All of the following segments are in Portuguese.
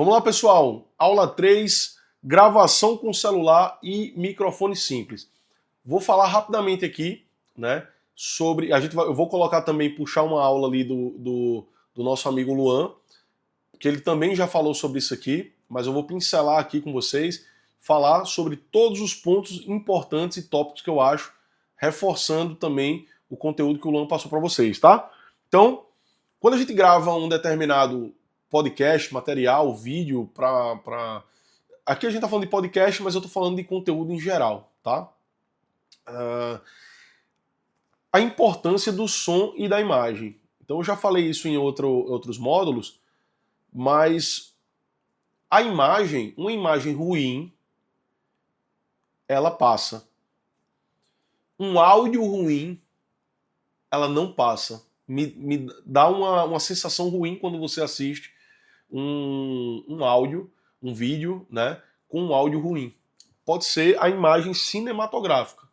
Vamos lá, pessoal. Aula 3, gravação com celular e microfone simples. Vou falar rapidamente aqui, né, sobre... eu vou colocar também, puxar uma aula ali do nosso amigo Luan, que ele também já falou sobre isso aqui, mas eu vou pincelar aqui com vocês, falar sobre todos os pontos importantes e tópicos que eu acho, reforçando também o conteúdo que o Luan passou para vocês, tá? Então, quando a gente grava um determinado podcast, material, vídeo, aqui a gente tá falando de podcast, mas eu tô falando de conteúdo em geral, tá? A importância do som e da imagem. Então eu já falei isso em outros módulos, mas a imagem, uma imagem ruim, ela passa. Um áudio ruim, ela não passa. Me dá uma sensação ruim quando você assiste um áudio, um vídeo, né, com um áudio ruim. Pode ser a imagem cinematográfica,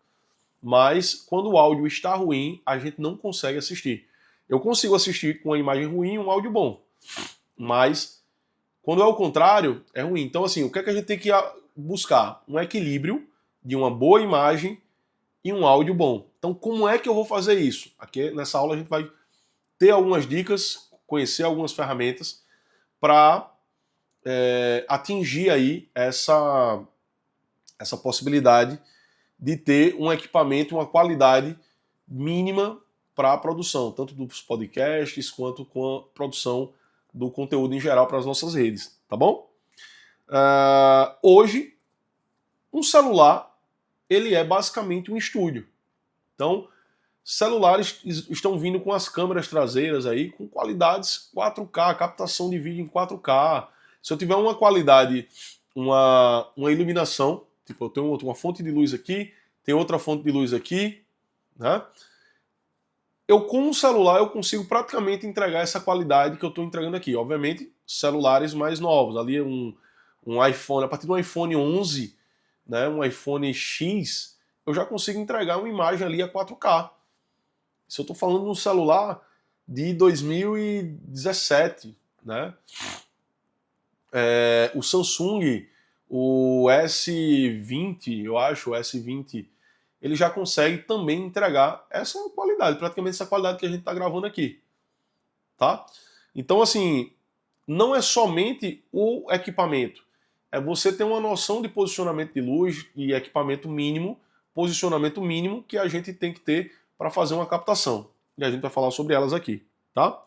mas quando o áudio está ruim, a gente não consegue assistir. Eu consigo assistir com a imagem ruim e um áudio bom, mas quando é o contrário, é ruim. Então, assim, o que é que a gente tem que buscar? Um equilíbrio de uma boa imagem e um áudio bom. Então, como é que eu vou fazer isso? Aqui nessa aula a gente vai ter algumas dicas, conhecer algumas ferramentas para atingir aí essa possibilidade de ter um equipamento, uma qualidade mínima para a produção, tanto dos podcasts quanto com a produção do conteúdo em geral para as nossas redes, tá bom? Hoje, um celular, ele é basicamente um estúdio. Então, celulares estão vindo com as câmeras traseiras aí, com qualidades 4K, captação de vídeo em 4K. Se eu tiver uma qualidade, uma iluminação, tipo, eu tenho uma fonte de luz aqui, tem outra fonte de luz aqui, né? Com um celular eu consigo praticamente entregar essa qualidade que eu estou entregando aqui. Obviamente, celulares mais novos. Ali é um iPhone, a partir do iPhone 11, né, um iPhone X, eu já consigo entregar uma imagem ali a 4K. Se eu estou falando de um celular de 2017, né? O Samsung, o S20, eu acho, o S20, ele já consegue também entregar essa qualidade, praticamente essa qualidade que a gente está gravando aqui, tá? Então, assim, não é somente o equipamento, é você ter uma noção de posicionamento de luz e equipamento mínimo, posicionamento mínimo que a gente tem que ter para fazer uma captação. E a gente vai falar sobre elas aqui, tá?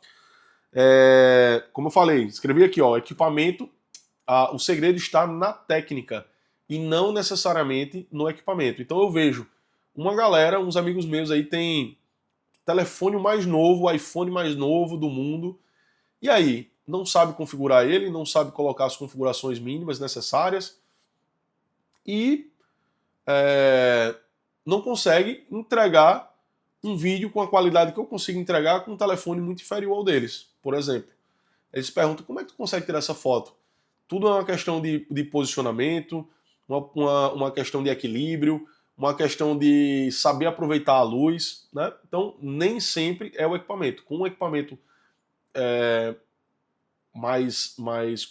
Como eu falei, escrevi aqui, ó, equipamento, o segredo está na técnica e não necessariamente no equipamento. Então eu vejo uma galera, uns amigos meus aí tem telefone mais novo, iPhone mais novo do mundo, e aí não sabe configurar ele, não sabe colocar as configurações mínimas necessárias e não consegue entregar um vídeo com a qualidade que eu consigo entregar com um telefone muito inferior ao deles, por exemplo. Eles perguntam, como é que tu consegue tirar essa foto? Tudo é uma questão de posicionamento, uma questão de equilíbrio, uma questão de saber aproveitar a luz, né? Então, nem sempre é o equipamento. Com um equipamento mais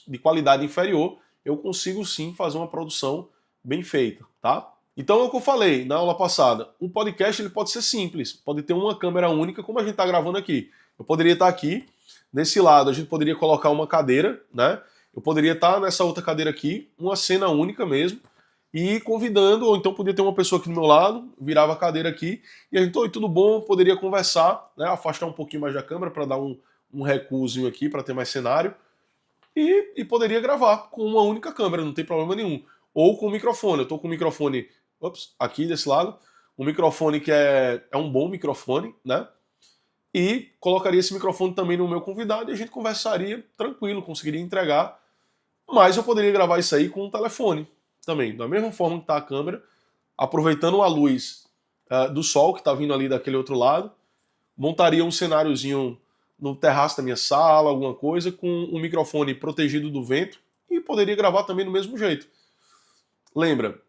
de qualidade inferior, eu consigo sim fazer uma produção bem feita, tá? Então é o que eu falei na aula passada. Um podcast ele pode ser simples, pode ter uma câmera única, como a gente está gravando aqui. Eu poderia estar aqui, nesse lado a gente poderia colocar uma cadeira, né? Eu poderia estar nessa outra cadeira aqui, uma cena única mesmo, e convidando, ou então podia ter uma pessoa aqui do meu lado, virava a cadeira aqui, e a gente, oi, tudo bom? Poderia conversar, né? Afastar um pouquinho mais da câmera para dar um recuozinho aqui, para ter mais cenário, e poderia gravar com uma única câmera, não tem problema nenhum. Ou com o microfone, eu estou com o microfone aqui desse lado, um microfone que é um bom microfone, né? E colocaria esse microfone também no meu convidado e a gente conversaria tranquilo, conseguiria entregar. Mas eu poderia gravar isso aí com um telefone também, da mesma forma que está a câmera, aproveitando a luz do sol que está vindo ali daquele outro lado, montaria um cenáriozinho no terraço da minha sala, alguma coisa, com um microfone protegido do vento e poderia gravar também do mesmo jeito. Lembra,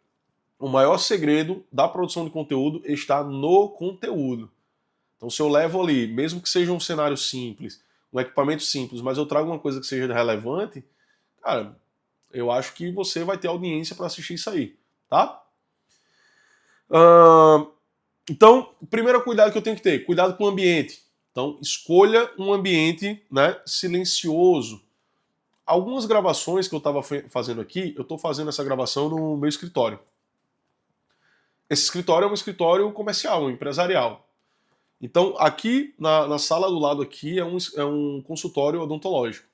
o maior segredo da produção de conteúdo está no conteúdo. Então se eu levo ali, mesmo que seja um cenário simples, um equipamento simples, mas eu trago uma coisa que seja relevante, cara, eu acho que você vai ter audiência para assistir isso aí, tá? Então, o primeiro cuidado que eu tenho que ter, cuidado com o ambiente. Então, escolha um ambiente, né, silencioso. Algumas gravações que eu estava fazendo aqui, eu estou fazendo essa gravação no meu escritório. Esse escritório é um escritório comercial, um empresarial. Então, aqui na sala do lado aqui é um consultório odontológico.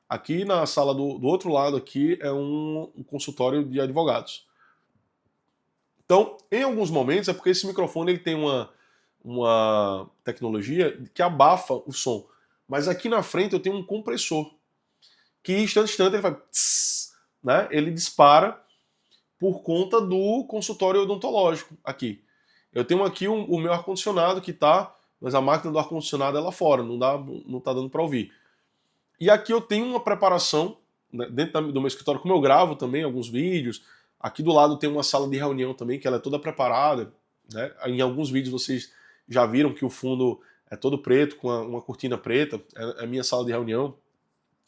Aqui na sala do outro lado aqui é um consultório de advogados. Então, em alguns momentos, é porque esse microfone ele tem uma tecnologia que abafa o som. Mas aqui na frente eu tenho um compressor que, instante ele vai... Tss, né? Ele dispara por conta do consultório odontológico aqui. Eu tenho aqui o meu ar-condicionado que tá, mas a máquina do ar-condicionado é lá fora, não tá dando para ouvir. E aqui eu tenho uma preparação, né, dentro do meu escritório, como eu gravo também alguns vídeos. Aqui do lado tem uma sala de reunião também, que ela é toda preparada, né? Em alguns vídeos vocês já viram que o fundo é todo preto, com uma cortina preta, é a minha sala de reunião.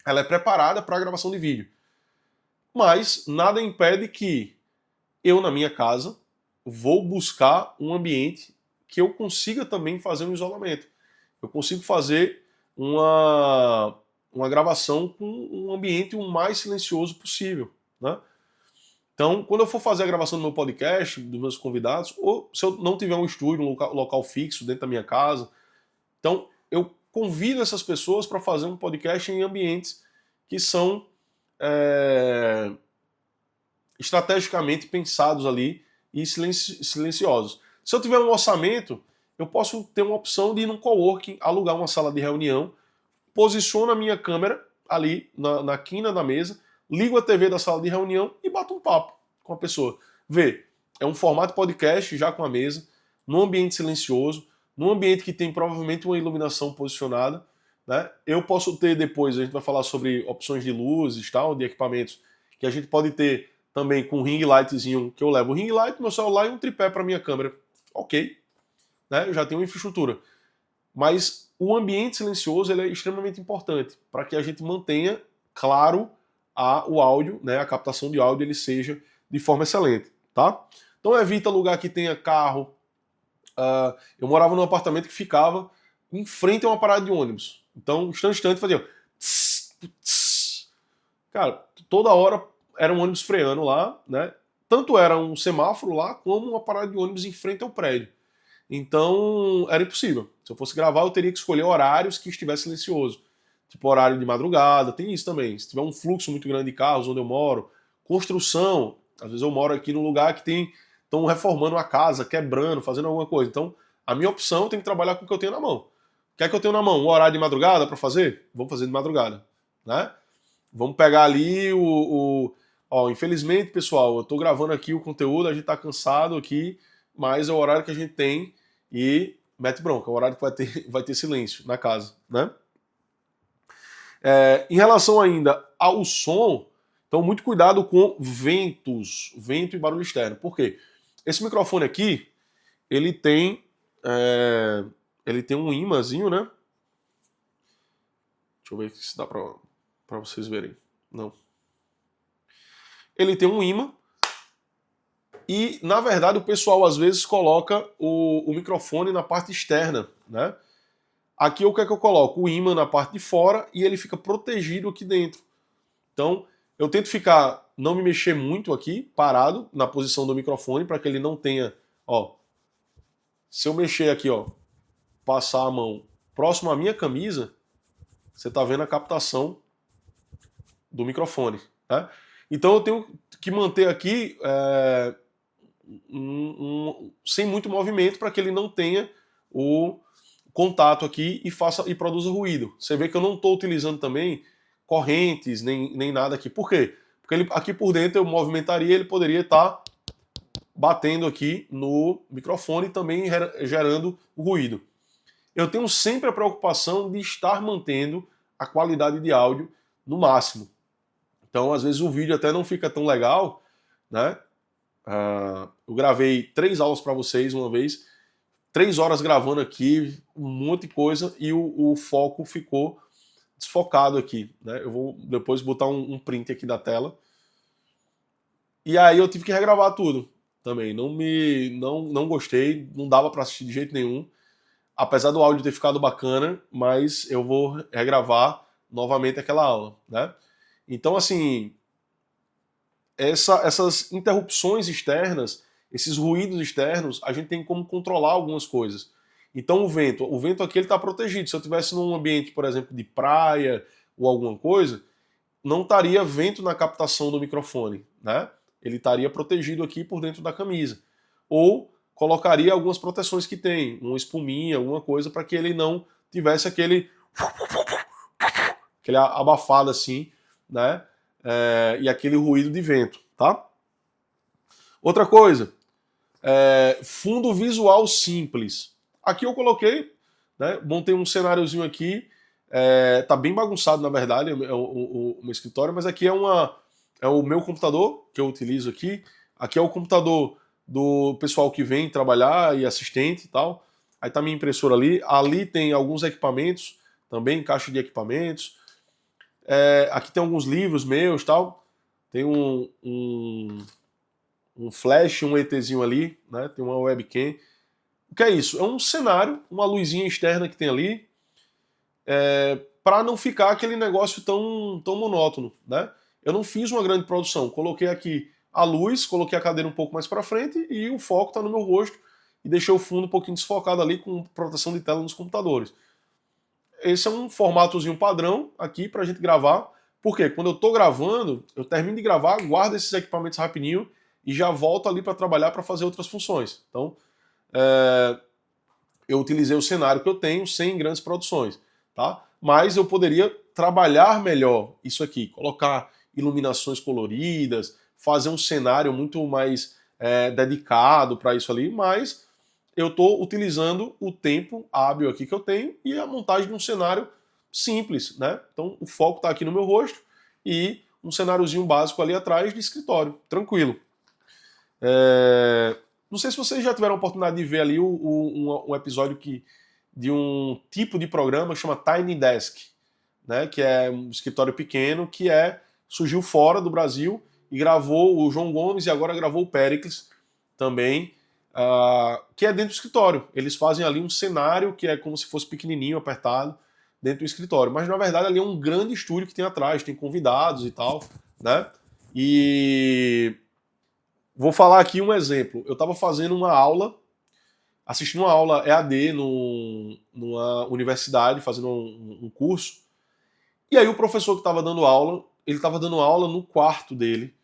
Ela é preparada para a gravação de vídeo. Mas nada impede que eu, na minha casa, vou buscar um ambiente que eu consiga também fazer um isolamento. Eu consigo fazer uma gravação com um ambiente o mais silencioso possível, né? Então, quando eu for fazer a gravação do meu podcast, dos meus convidados, ou se eu não tiver um estúdio, um local fixo dentro da minha casa, então eu convido essas pessoas para fazer um podcast em ambientes que são estrategicamente pensados ali e silenciosos. Se eu tiver um orçamento, eu posso ter uma opção de ir num coworking, alugar uma sala de reunião, posiciono a minha câmera ali na quina da mesa, ligo a TV da sala de reunião e bato um papo com a pessoa. Vê, é um formato podcast já com a mesa, num ambiente silencioso, num ambiente que tem provavelmente uma iluminação posicionada, né? Eu posso ter depois, a gente vai falar sobre opções de luzes, tal, de equipamentos, que a gente pode ter também com um ring lightzinho, que eu levo o ring light, meu celular e um tripé para minha câmera. Ok, né? Eu já tenho uma infraestrutura. Mas o ambiente silencioso ele é extremamente importante para que a gente mantenha claro o áudio, né? A captação de áudio ele seja de forma excelente, tá? Então evita lugar que tenha carro. Eu morava num apartamento que ficava em frente a uma parada de ônibus. Então, instante fazia tss, tss. Cara, toda hora era um ônibus freando lá, né? Tanto era um semáforo lá, como uma parada de ônibus em frente ao prédio. Então, era impossível. Se eu fosse gravar, eu teria que escolher horários que estivesse silencioso. Tipo, horário de madrugada, tem isso também. Se tiver um fluxo muito grande de carros onde eu moro, construção, às vezes eu moro aqui num lugar que estão reformando a casa, quebrando, fazendo alguma coisa. Então, a minha opção tem que trabalhar com o que eu tenho na mão. O que é que eu tenho na mão? Um horário de madrugada para fazer? Vamos fazer de madrugada, né? Vamos pegar ali Ó, infelizmente, pessoal, eu estou gravando aqui o conteúdo, a gente está cansado aqui, mas é o horário que a gente tem e mete bronca, é o horário que vai ter silêncio na casa, né? Em relação ainda ao som, então muito cuidado com ventos, vento e barulho externo. Por quê? Esse microfone aqui, ele tem um ímãzinho, né? Deixa eu ver se dá para vocês verem. Não. Ele tem um ímã e, na verdade, o pessoal às vezes coloca o microfone na parte externa, né? Aqui o que é que eu coloco? O ímã na parte de fora e ele fica protegido aqui dentro. Então, eu tento não me mexer muito aqui, parado, na posição do microfone, para que ele não tenha, ó, se eu mexer aqui, ó, passar a mão próximo à minha camisa, você tá vendo a captação do microfone, né? Então eu tenho que manter aqui sem muito movimento para que ele não tenha o contato aqui e produza ruído. Você vê que eu não estou utilizando também correntes nem nada aqui. Por quê? Porque aqui por dentro eu movimentaria, ele poderia estar batendo aqui no microfone e também gerando ruído. Eu tenho sempre a preocupação de estar mantendo a qualidade de áudio no máximo. Então, às vezes o vídeo até não fica tão legal, né? Eu gravei 3 aulas para vocês uma vez, 3 horas gravando aqui, um monte de coisa, e o foco ficou desfocado aqui, né? Eu vou depois botar um print aqui da tela. E aí eu tive que regravar tudo também. Não gostei, não dava para assistir de jeito nenhum. Apesar do áudio ter ficado bacana, mas eu vou regravar novamente aquela aula, né? Então, assim, essas interrupções externas, esses ruídos externos, a gente tem como controlar algumas coisas. Então, o vento aqui ele está protegido. Se eu estivesse num ambiente, por exemplo, de praia ou alguma coisa, não estaria vento na captação do microfone, né? Ele estaria protegido aqui por dentro da camisa. Ou colocaria algumas proteções que tem, uma espuminha, alguma coisa, para que ele não tivesse aquele abafado assim, né? E aquele ruído de vento, tá? Outra coisa, fundo visual simples. Aqui eu coloquei, né? Montei um cenáriozinho aqui, tá bem bagunçado na verdade o meu escritório, mas aqui é o meu computador que eu utilizo aqui. Aqui é o computador do pessoal que vem trabalhar e assistente e tal. Aí tá minha impressora ali. Ali tem alguns equipamentos, também caixa de equipamentos. Aqui tem alguns livros meus tal. Tem um flash, um ETzinho ali, né? Tem uma webcam. O que é isso? É um cenário, uma luzinha externa que tem ali, para não ficar aquele negócio tão monótono, né? Eu não fiz uma grande produção. Coloquei aqui a luz, coloquei a cadeira um pouco mais para frente e o foco está no meu rosto e deixei o fundo um pouquinho desfocado ali com proteção de tela nos computadores. Esse é um formatozinho padrão aqui para a gente gravar. Porque quando eu estou gravando, eu termino de gravar, guardo esses equipamentos rapidinho e já volto ali para trabalhar para fazer outras funções. Então, eu utilizei o cenário que eu tenho sem grandes produções, tá? Mas eu poderia trabalhar melhor isso aqui, colocar iluminações coloridas, fazer um cenário muito mais dedicado para isso ali, mas eu estou utilizando o tempo hábil aqui que eu tenho e a montagem de um cenário simples, né? Então o foco está aqui no meu rosto e um cenáriozinho básico ali atrás de escritório, tranquilo. Não sei se vocês já tiveram a oportunidade de ver ali um episódio de um tipo de programa que chama Tiny Desk, né? Que é um escritório pequeno que surgiu fora do Brasil e gravou o João Gomes e agora gravou o Péricles também, que é dentro do escritório. Eles fazem ali um cenário que é como se fosse pequenininho, apertado, dentro do escritório. Mas na verdade ali é um grande estúdio que tem atrás, tem convidados e tal, né? E vou falar aqui um exemplo. Eu estava fazendo uma aula, assistindo uma aula EAD numa universidade, fazendo um curso. E aí o professor que estava dando aula, ele estava dando aula no quarto dele,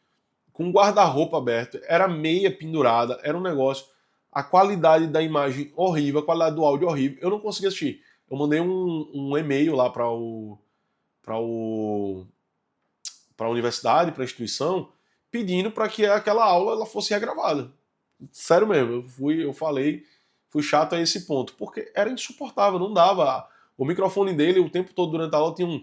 com um guarda-roupa aberto, era meia pendurada, era um negócio. A qualidade da imagem horrível, a qualidade do áudio horrível. Eu não conseguia assistir. Eu mandei um e-mail lá para a universidade, para a instituição, pedindo para que aquela aula ela fosse regravada. Sério mesmo, fui chato a esse ponto, porque era insuportável, não dava. O microfone dele, o tempo todo durante a aula, tinha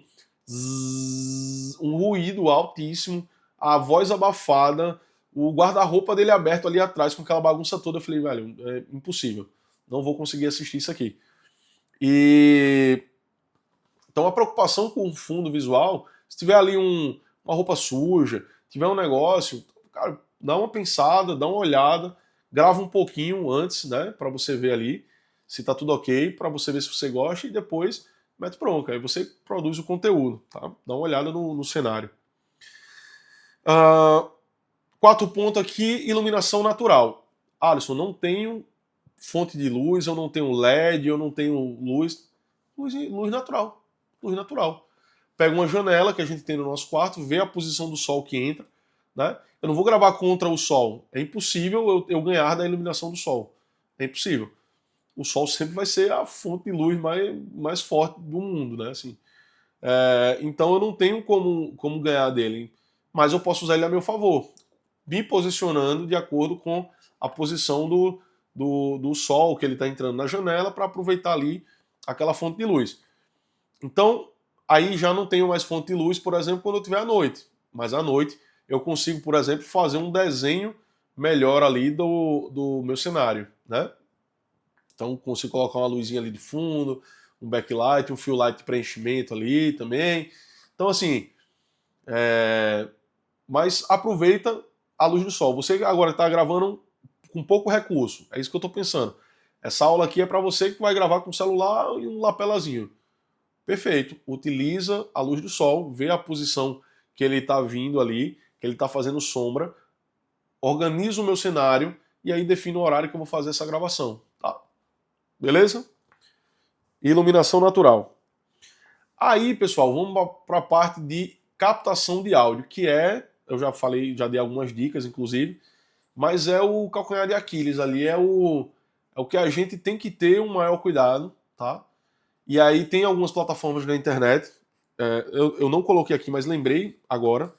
um ruído altíssimo, a voz abafada, o guarda-roupa dele aberto ali atrás com aquela bagunça toda. Eu falei, velho, é impossível, não vou conseguir assistir isso aqui. Então a preocupação com o fundo visual, se tiver ali uma roupa suja, tiver um negócio, cara, dá uma pensada, dá uma olhada, grava um pouquinho antes, né, para você ver ali se tá tudo ok, para você ver se você gosta e depois mete bronca, aí você produz o conteúdo, tá? Dá uma olhada no cenário. 4 pontos aqui, iluminação natural. Alisson, não tenho fonte de luz, eu não tenho LED, eu não tenho luz natural. Luz natural. Pega uma janela que a gente tem no nosso quarto, vê a posição do sol que entra, né? Eu não vou gravar contra o sol. É impossível eu ganhar da iluminação do sol. É impossível. O sol sempre vai ser a fonte de luz mais forte do mundo, né? Assim, então eu não tenho como ganhar dele, mas eu posso usar ele a meu favor, me posicionando de acordo com a posição do sol que ele está entrando na janela para aproveitar ali aquela fonte de luz. Então, aí já não tenho mais fonte de luz, por exemplo, quando eu estiver à noite. Mas à noite eu consigo, por exemplo, fazer um desenho melhor ali do meu cenário, né? Então consigo colocar uma luzinha ali de fundo, um backlight, um fill light de preenchimento ali também. Então, assim, mas aproveita a luz do sol. Você agora está gravando com pouco recurso, é isso que eu estou pensando. Essa aula aqui é para você que vai gravar com celular e um lapelazinho. Perfeito. Utiliza a luz do sol, vê a posição que ele está vindo ali, que ele está fazendo sombra, organiza o meu cenário e aí defino o horário que eu vou fazer essa gravação. Tá? Beleza? Iluminação natural. Aí, pessoal, vamos para a parte de captação de áudio, que eu já falei, já dei algumas dicas, inclusive, mas é o calcanhar de Aquiles ali, é o que a gente tem que ter um maior cuidado, tá? E aí tem algumas plataformas na internet, eu não coloquei aqui, mas lembrei agora,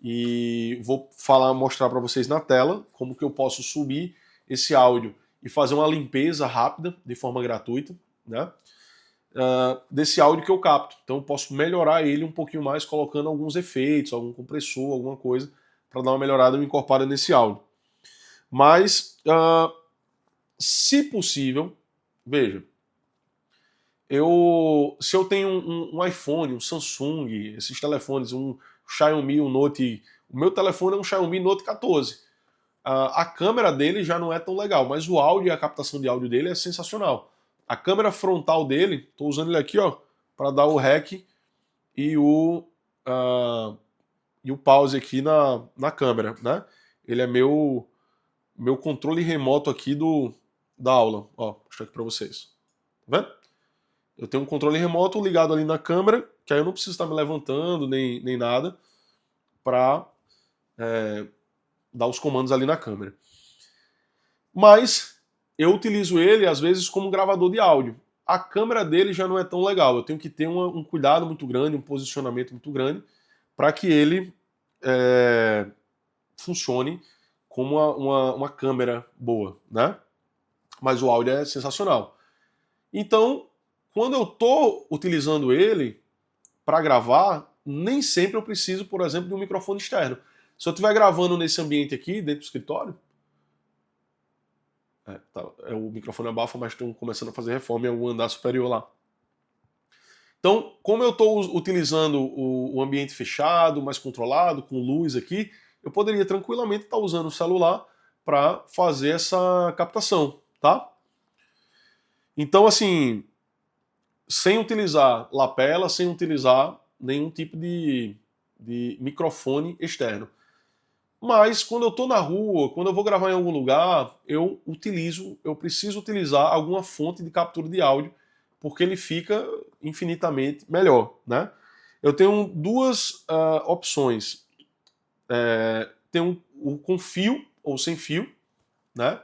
e vou mostrar para vocês na tela como que eu posso subir esse áudio e fazer uma limpeza rápida, de forma gratuita, né? Desse áudio que eu capto. Então eu posso melhorar ele um pouquinho mais colocando alguns efeitos, algum compressor, alguma coisa, para dar uma melhorada e uma encorpada nesse áudio. Mas, se possível, veja, se eu tenho um iPhone, um Samsung, esses telefones, um Xiaomi, um Note, o meu telefone é um Xiaomi Note 14. A câmera dele já não é tão legal, mas o áudio e a captação de áudio dele é sensacional. A câmera frontal dele, estou usando ele aqui, ó, para dar o REC e o pause aqui na câmera, né? Ele é meu controle remoto aqui da aula. Ó, vou mostrar aqui para vocês. Tá vendo? Eu tenho um controle remoto ligado ali na câmera, que aí eu não preciso estar me levantando nem nada para dar os comandos ali na câmera. Mas eu utilizo ele, às vezes, como gravador de áudio. A câmera dele já não é tão legal. Eu tenho que ter um cuidado muito grande, um posicionamento muito grande, para que ele funcione como uma câmera boa, né? Mas o áudio é sensacional. Então, quando eu estou utilizando ele para gravar, nem sempre eu preciso, por exemplo, de um microfone externo. Se eu estiver gravando nesse ambiente aqui, dentro do escritório, o microfone abafa, mas estão começando a fazer reforma em algum andar superior lá. Então, como eu estou utilizando o ambiente fechado, mais controlado, com luz aqui, eu poderia tranquilamente estar usando o celular para fazer essa captação, tá? Então, assim, sem utilizar lapela, sem utilizar nenhum tipo de microfone externo. Mas quando eu estou na rua, quando eu vou gravar em algum lugar, eu preciso utilizar alguma fonte de captura de áudio, porque ele fica infinitamente melhor, né? Eu tenho duas opções. Tem o com fio ou sem fio, né?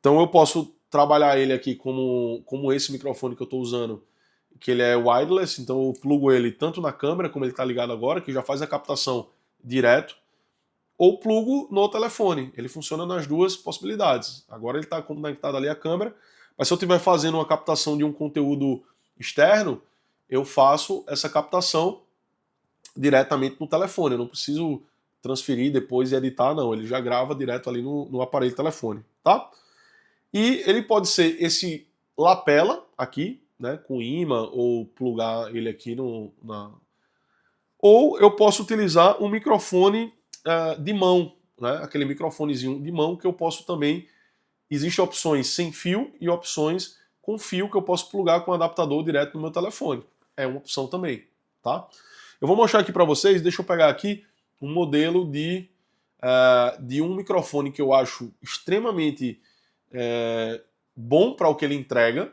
Então eu posso trabalhar ele aqui como esse microfone que eu estou usando, que ele é wireless, então eu plugo ele tanto na câmera, como ele está ligado agora, que já faz a captação direto, ou plugo no telefone. Ele funciona nas duas possibilidades. Agora ele está conectado ali à câmera, mas se eu estiver fazendo uma captação de um conteúdo externo, eu faço essa captação diretamente no telefone. Eu não preciso transferir depois e editar, não. Ele já grava direto ali no aparelho telefone, tá? E ele pode ser esse lapela aqui, né, com imã, ou plugar ele aqui Ou eu posso utilizar um microfone de mão, né, aquele microfonezinho de mão que eu posso também... Existem opções sem fio e opções com fio que eu posso plugar com um adaptador direto no meu telefone. É uma opção também, tá? Eu vou mostrar aqui para vocês, deixa eu pegar aqui um modelo de um microfone que eu acho extremamente bom para o que ele entrega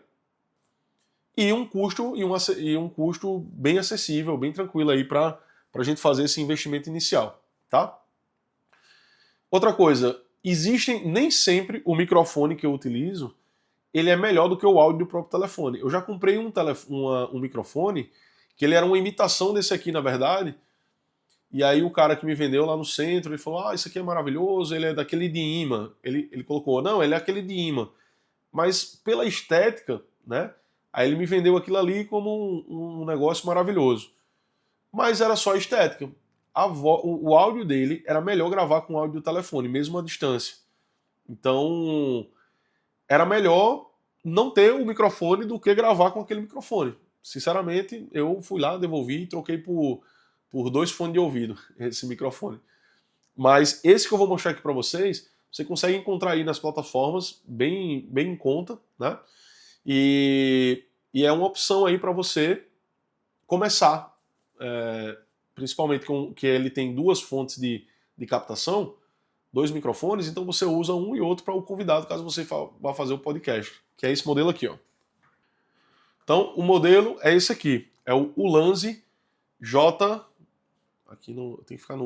e um custo bem acessível, bem tranquilo aí para a gente fazer esse investimento inicial, tá? Outra coisa, nem sempre o microfone que eu utilizo ele é melhor do que o áudio do próprio telefone. Eu já comprei um microfone que ele era uma imitação desse aqui, na verdade, e aí o cara que me vendeu lá no centro, ele falou, isso aqui é maravilhoso, ele é daquele de imã. Ele colocou, não, ele é aquele de imã. Mas pela estética, né, aí ele me vendeu aquilo ali como um negócio maravilhoso. Mas era só estética. O áudio dele era melhor gravar com o áudio do telefone, mesmo à distância. Então, era melhor não ter o microfone do que gravar com aquele microfone. Sinceramente, eu fui lá, devolvi e troquei por 2 fones de ouvido, esse microfone. Mas esse que eu vou mostrar aqui para vocês, você consegue encontrar aí nas plataformas, bem em conta, né? E é uma opção aí para você começar, principalmente com que ele tem 2 fontes de captação, 2 microfones, então você usa um e outro para o convidado, caso você vá fazer o podcast, que é esse modelo aqui, ó. Então, o modelo é esse aqui, é o Ulanzi J... Aqui no, tem que ficar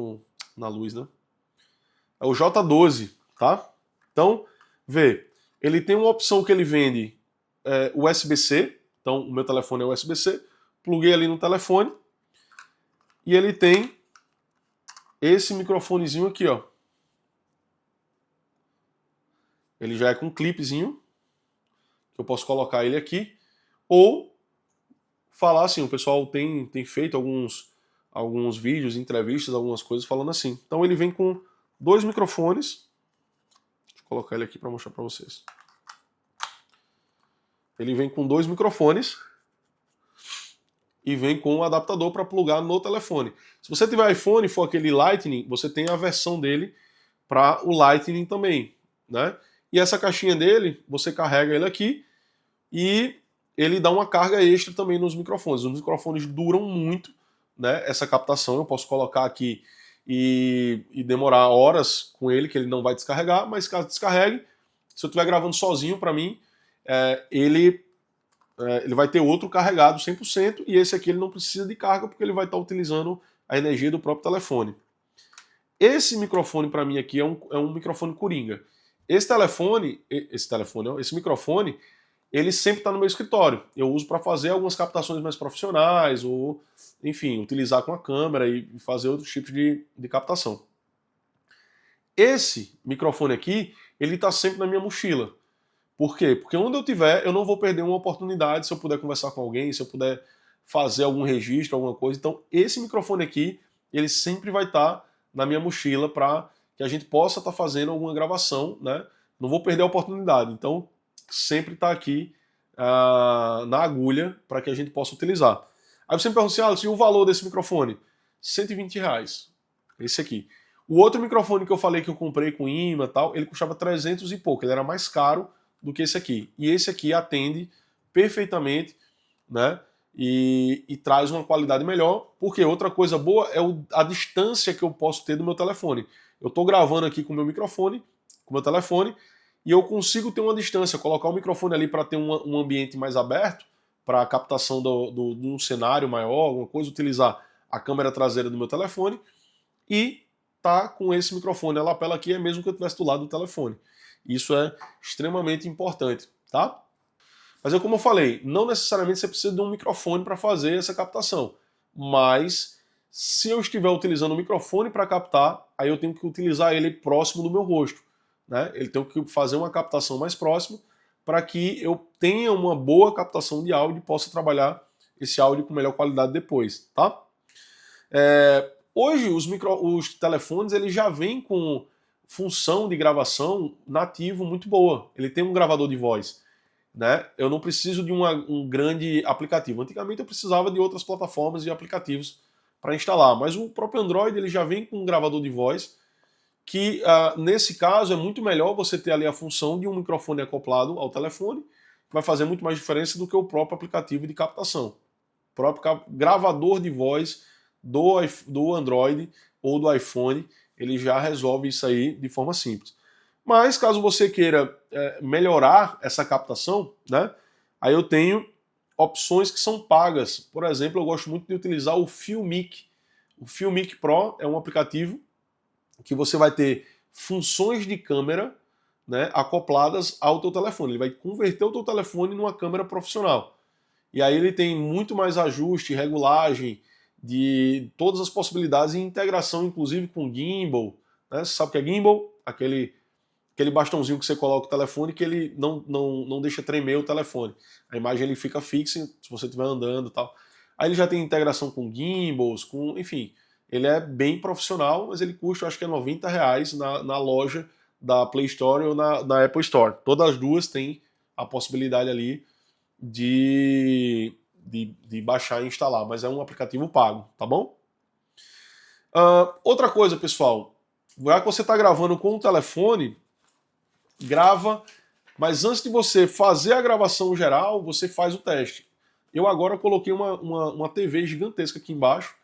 na luz, né? É o J12, tá? Então, vê, ele tem uma opção que ele vende USB-C, então o meu telefone é USB-C, pluguei ali no telefone, e ele tem esse microfonezinho aqui, ó. Ele já é com um clipezinho, que eu posso colocar ele aqui, ou falar assim, o pessoal tem feito alguns vídeos, entrevistas, algumas coisas falando assim. Então ele vem com 2 microfones, deixa eu colocar ele aqui para mostrar para vocês. Ele vem com 2 microfones e vem com um adaptador para plugar no telefone. Se você tiver iPhone e for aquele Lightning, você tem a versão dele para o Lightning também, né? E essa caixinha dele, você carrega ele aqui e ele dá uma carga extra também nos microfones. Os microfones duram muito, né? Essa captação eu posso colocar aqui e demorar horas com ele, que ele não vai descarregar, mas caso descarregue, se eu estiver gravando sozinho, para mim, ele vai ter outro carregado 100%, e esse aqui ele não precisa de carga, porque ele vai estar utilizando a energia do próprio telefone. Esse microfone para mim aqui é um microfone coringa. Esse microfone, ele sempre está no meu escritório. Eu uso para fazer algumas captações mais profissionais, ou, enfim, utilizar com a câmera e fazer outros tipos de captação. Esse microfone aqui, ele está sempre na minha mochila. Por quê? Porque onde eu tiver, eu não vou perder uma oportunidade se eu puder conversar com alguém, se eu puder fazer algum registro, alguma coisa. Então, esse microfone aqui, ele sempre vai estar na minha mochila para que a gente possa estar fazendo alguma gravação, né? Não vou perder a oportunidade. Então, sempre está aqui na agulha para que a gente possa utilizar. Aí você me pergunta assim, Alex, e o valor desse microfone? R$120. Esse aqui. O outro microfone que eu falei que eu comprei com imã e tal, ele custava 300 e pouco. Ele era mais caro do que esse aqui. E esse aqui atende perfeitamente, né? E traz uma qualidade melhor, porque outra coisa boa é a distância que eu posso ter do meu telefone. Eu estou gravando aqui com o meu microfone, com o meu telefone, e eu consigo ter uma distância, colocar o microfone ali para ter um ambiente mais aberto, para a captação de um cenário maior, alguma coisa, utilizar a câmera traseira do meu telefone, e tá com esse microfone. A lapela aqui é mesmo que eu estivesse do lado do telefone. Isso é extremamente importante, tá? Mas como eu falei, não necessariamente você precisa de um microfone para fazer essa captação. Mas se eu estiver utilizando o microfone para captar, aí eu tenho que utilizar ele próximo do meu rosto, né? Ele tem que fazer uma captação mais próxima para que eu tenha uma boa captação de áudio e possa trabalhar esse áudio com melhor qualidade depois, tá? Hoje os telefones eles já vêm com função de gravação nativo muito boa. Ele tem um gravador de voz, né? Eu não preciso de um grande aplicativo. Antigamente eu precisava de outras plataformas e aplicativos para instalar, mas o próprio Android ele já vem com um gravador de voz que nesse caso é muito melhor você ter ali a função de um microfone acoplado ao telefone, que vai fazer muito mais diferença do que o próprio aplicativo de captação. O próprio gravador de voz do Android ou do iPhone, ele já resolve isso aí de forma simples. Mas caso você queira melhorar essa captação, né, aí eu tenho opções que são pagas. Por exemplo, eu gosto muito de utilizar o Filmic. O Filmic Pro é um aplicativo que você vai ter funções de câmera, né, acopladas ao teu telefone. Ele vai converter o teu telefone numa câmera profissional. E aí ele tem muito mais ajuste, regulagem, de todas as possibilidades e integração, inclusive com gimbal. Né? Você sabe o que é gimbal? Aquele bastãozinho que você coloca o telefone que ele não deixa tremer o telefone. A imagem ele fica fixa se você estiver andando e tal. Aí ele já tem integração com gimbals, enfim, ele é bem profissional, mas ele custa, acho que é R$90 na loja da Play Store ou na Apple Store. Todas as duas têm a possibilidade ali de baixar e instalar, mas é um aplicativo pago, tá bom? Outra coisa, pessoal, já que você está gravando com o telefone, grava, mas antes de você fazer a gravação geral, você faz o teste. Eu agora coloquei uma TV gigantesca aqui embaixo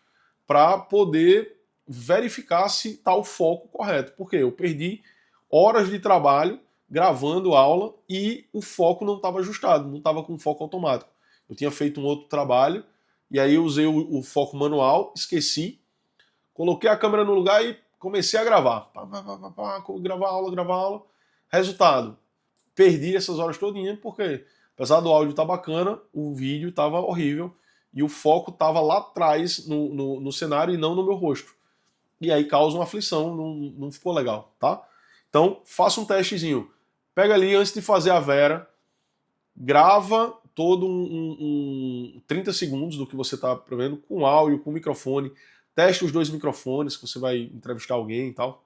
para poder verificar se está o foco correto, porque eu perdi horas de trabalho gravando aula e o foco não estava ajustado, não estava com foco automático. Eu tinha feito um outro trabalho e aí eu usei o foco manual, esqueci, coloquei a câmera no lugar e comecei a gravar. Gravar aula. Resultado, perdi essas horas todinhas porque, apesar do áudio estar bacana, o vídeo estava horrível e o foco estava lá atrás no cenário e não no meu rosto. E aí causa uma aflição, não ficou legal, tá? Então, faça um testezinho. Pega ali, antes de fazer a Vera, grava todo 30 segundos do que você está prevendo, com áudio, com microfone. Teste os 2 microfones, que você vai entrevistar alguém e tal.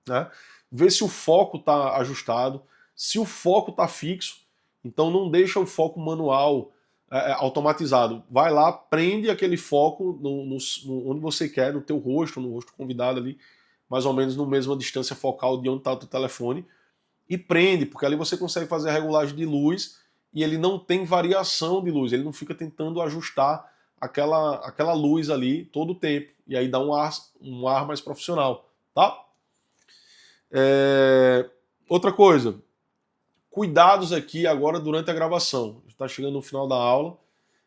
Né? Vê se o foco está ajustado. Se o foco está fixo, então não deixa o foco manual automatizado. Vai lá, prende aquele foco onde você quer, no teu rosto, no rosto convidado ali, mais ou menos na mesma distância focal de onde está o teu telefone, e prende, porque ali você consegue fazer a regulagem de luz e ele não tem variação de luz, ele não fica tentando ajustar aquela luz ali todo o tempo, e aí dá um ar mais profissional, tá? Outra coisa, cuidados aqui agora durante a gravação. Está chegando no final da aula,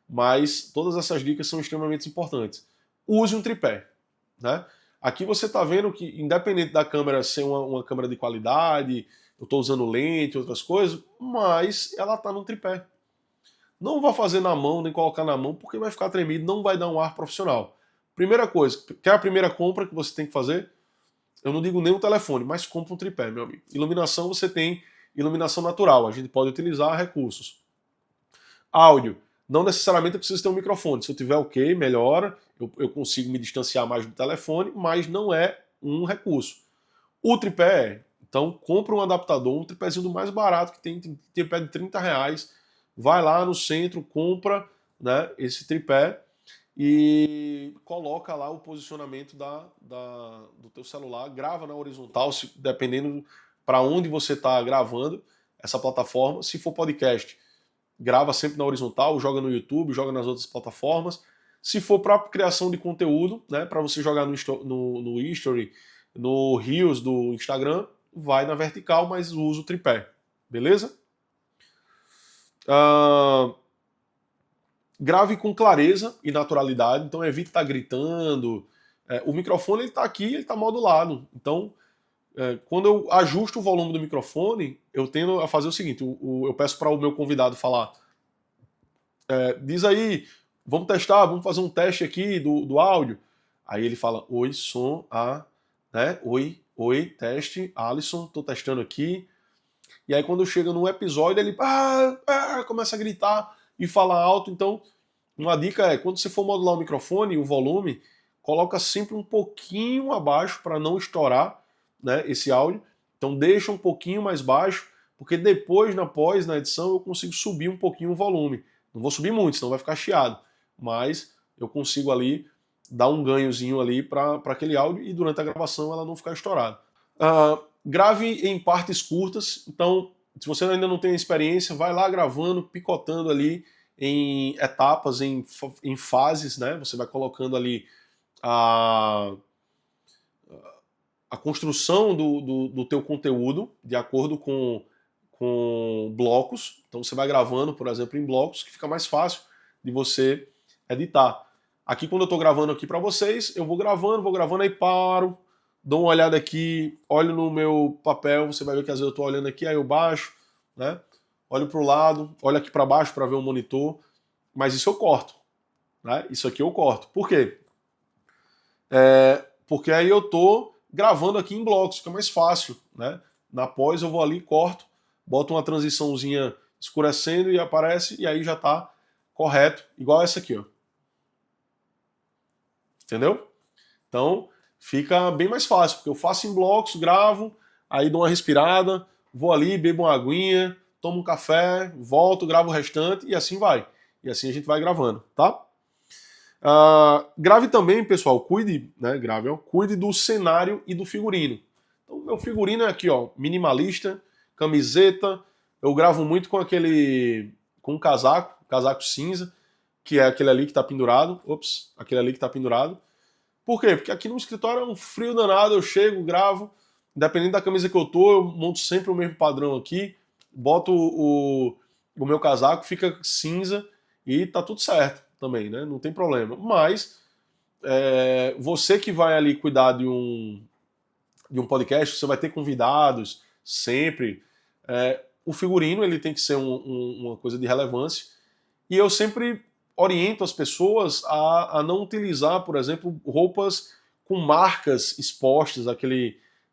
mas todas essas dicas são extremamente importantes. Use um tripé, né? Aqui você está vendo que, independente da câmera ser uma câmera de qualidade, eu estou usando lente, outras coisas, mas ela está num tripé. Não vá fazer na mão, nem colocar na mão, porque vai ficar tremido, não vai dar um ar profissional. Primeira coisa, que é a primeira compra que você tem que fazer, eu não digo nem o telefone, mas compra um tripé, meu amigo. Iluminação, você tem iluminação natural, a gente pode utilizar recursos. Áudio, não necessariamente precisa ter um microfone. Se eu tiver ok, melhora, eu consigo me distanciar mais do telefone, mas não é um recurso. O tripé é. Então, compra um adaptador, um tripézinho do mais barato que tem tripé de R$30. Vai lá no centro, compra, né, esse tripé e coloca lá o posicionamento do teu celular, grava na horizontal, dependendo para onde você está gravando essa plataforma. Se for podcast, grava sempre na horizontal, joga no YouTube, joga nas outras plataformas. Se for para criação de conteúdo, né, para você jogar no History, no Reels do Instagram, vai na vertical, mas usa o tripé. Beleza? Grave com clareza e naturalidade, então evite estar gritando. O microfone está aqui, ele está modulado. Então, quando eu ajusto o volume do microfone, eu tendo a fazer o seguinte, eu peço para o meu convidado falar, diz aí, vamos testar, vamos fazer um teste aqui do áudio. Aí ele fala, oi, som, né? Oi, teste, Alisson, tô testando aqui. E aí quando chega num episódio, ele começa a gritar e falar alto. Então, uma dica é, quando você for modular o microfone, o volume, coloca sempre um pouquinho abaixo para não estourar, né, esse áudio. Então deixa um pouquinho mais baixo, porque depois, na edição, eu consigo subir um pouquinho o volume. Não vou subir muito, senão vai ficar chiado. Mas eu consigo ali dar um ganhozinho ali para aquele áudio e durante a gravação ela não ficar estourada. Grave em partes curtas, então se você ainda não tem experiência, vai lá gravando, picotando ali em etapas, em fases, né? Você vai colocando ali a construção do teu conteúdo de acordo com blocos. Então você vai gravando, por exemplo, em blocos, que fica mais fácil de você editar. Aqui quando eu estou gravando aqui para vocês, eu vou gravando, aí paro, dou uma olhada aqui, olho no meu papel, você vai ver que às vezes eu estou olhando aqui, aí eu baixo, né? Olho para o lado, olho aqui para baixo para ver o monitor, mas isso eu corto, né? Isso aqui eu corto. Por quê? Porque aí eu estou gravando aqui em blocos, fica mais fácil, né? Na pós eu vou ali, corto, boto uma transiçãozinha escurecendo e aparece, e aí já está correto, igual essa aqui, ó. Entendeu? Então, fica bem mais fácil, porque eu faço em blocos, gravo, aí dou uma respirada, vou ali, bebo uma aguinha, tomo um café, volto, gravo o restante e assim vai. E assim a gente vai gravando, tá? Grave também, pessoal, cuide, né? Grave, ó, cuide do cenário e do figurino. Então, meu figurino é aqui, ó, minimalista, camiseta. Eu gravo muito com com um casaco cinza, que é aquele ali que tá pendurado. Ops, aquele ali que tá pendurado. Por quê? Porque aqui no escritório é um frio danado, eu chego, gravo, independente da camisa que eu tô, eu monto sempre o mesmo padrão aqui, boto o meu casaco, fica cinza e tá tudo certo também, né? Não tem problema. Mas você que vai ali cuidar de um podcast, você vai ter convidados sempre. O figurino ele tem que ser uma coisa de relevância. E eu sempre oriento as pessoas a não utilizar, por exemplo, roupas com marcas expostas,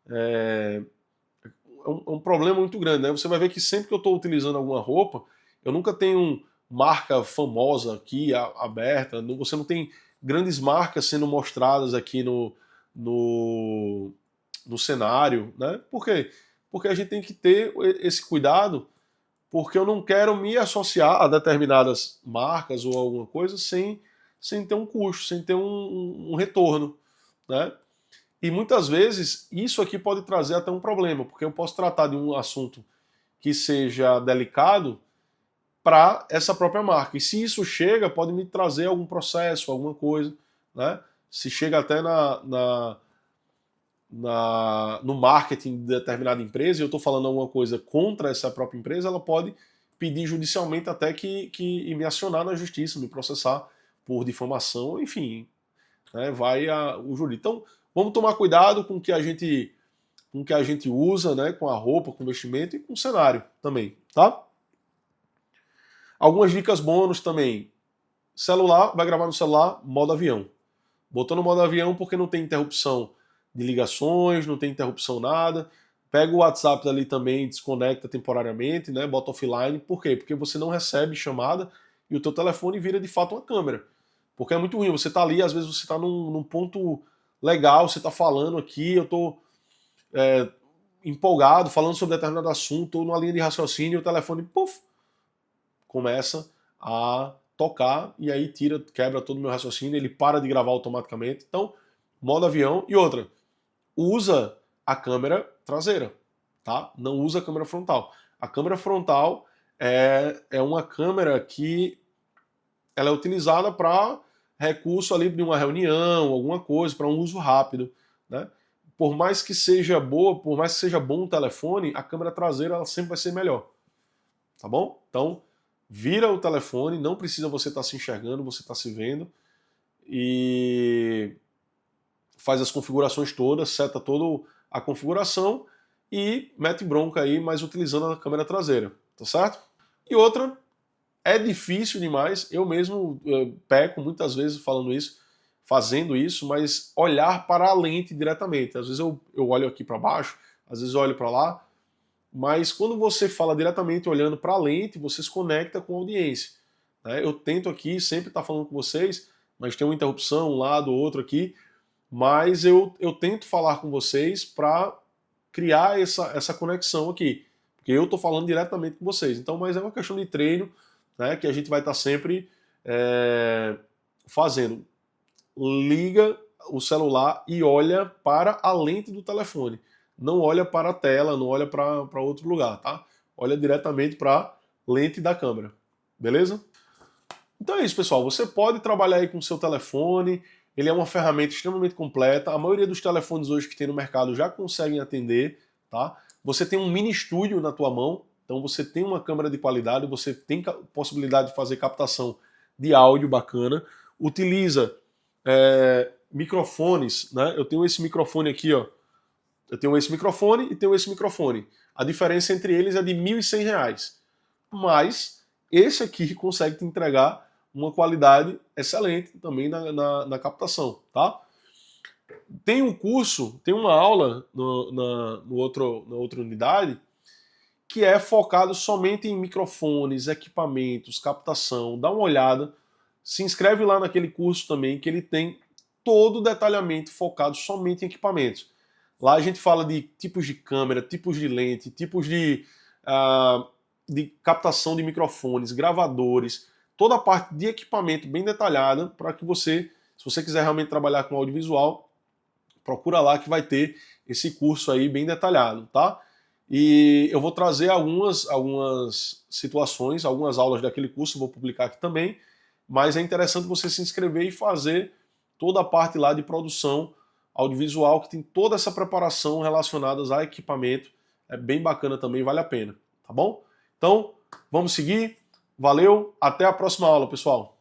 é um problema muito grande, né? Você vai ver que sempre que eu estou utilizando alguma roupa, eu nunca tenho marca famosa aqui aberta, você não tem grandes marcas sendo mostradas aqui no cenário, né? Por quê? Porque a gente tem que ter esse cuidado, porque eu não quero me associar a determinadas marcas ou alguma coisa sem ter um custo, sem ter um retorno, né? E muitas vezes isso aqui pode trazer até um problema, porque eu posso tratar de um assunto que seja delicado para essa própria marca. E se isso chega, pode me trazer algum processo, alguma coisa, né? Se chega até no marketing de determinada empresa e eu estou falando alguma coisa contra essa própria empresa, ela pode pedir judicialmente até que me acionar na justiça, me processar por difamação, enfim, né, o júri. Então, vamos tomar cuidado com o que a gente usa, né, com a roupa, com o vestimento e com o cenário também, tá? Algumas dicas bônus também. Celular, vai gravar no celular, modo avião. Botou no modo avião porque não tem interrupção de ligações, não tem interrupção nada. Pega o WhatsApp dali também, desconecta temporariamente, né? Bota offline. Por quê? Porque você não recebe chamada e o teu telefone vira de fato uma câmera. Porque é muito ruim, você tá ali, às vezes você tá num ponto legal, você tá falando aqui, eu tô empolgado, falando sobre determinado assunto, ou numa linha de raciocínio, e o telefone, puf, começa a tocar e aí quebra todo o meu raciocínio, ele para de gravar automaticamente. Então, modo avião. E outra, usa a câmera traseira, tá? Não usa a câmera frontal. A câmera frontal é uma câmera que ela é utilizada para recurso ali de uma reunião, alguma coisa, para um uso rápido, né? Por mais que seja boa, por mais que seja bom o telefone, a câmera traseira ela sempre vai ser melhor, tá bom? Então, vira o telefone, não precisa você estar se enxergando, você está se vendo e faz as configurações todas, seta toda a configuração e mete bronca aí, mas utilizando a câmera traseira, tá certo? E outra, é difícil demais, eu mesmo peco muitas vezes fazendo isso, mas olhar para a lente diretamente. Às vezes eu olho aqui para baixo, às vezes eu olho para lá, mas quando você fala diretamente olhando para a lente, você se conecta com a audiência, né? Eu tento aqui sempre estar falando com vocês, mas tem uma interrupção, um lado, outro aqui, mas eu tento falar com vocês para criar essa conexão aqui, porque eu estou falando diretamente com vocês. Então, mas é uma questão de treino, né, que a gente vai estar sempre fazendo. Liga o celular e olha para a lente do telefone. Não olha para a tela, não olha para outro lugar, tá? Olha diretamente para a lente da câmera, beleza? Então é isso, pessoal. Você pode trabalhar aí com o seu telefone, ele é uma ferramenta extremamente completa. A maioria dos telefones hoje que tem no mercado já conseguem atender, tá? Você tem um mini estúdio na tua mão, então você tem uma câmera de qualidade, você tem possibilidade de fazer captação de áudio bacana. Utiliza microfones, né? Eu tenho esse microfone aqui, ó. Eu tenho esse microfone e tenho esse microfone. A diferença entre eles é de R$ 1.100. Mas esse aqui consegue te entregar uma qualidade excelente também na captação, tá? Tem um curso, tem uma aula na outra unidade que é focado somente em microfones, equipamentos, captação. Dá uma olhada, se inscreve lá naquele curso também, que ele tem todo o detalhamento focado somente em equipamentos. Lá a gente fala de tipos de câmera, tipos de lente, tipos de de captação de microfones, gravadores, toda a parte de equipamento bem detalhada para que você, se você quiser realmente trabalhar com audiovisual, procura lá que vai ter esse curso aí bem detalhado, tá? E eu vou trazer algumas situações, algumas aulas daquele curso, vou publicar aqui também, mas é interessante você se inscrever e fazer toda a parte lá de produção audiovisual, que tem toda essa preparação relacionada a equipamento, é bem bacana também, vale a pena, tá bom? Então, vamos seguir, valeu, até a próxima aula, pessoal!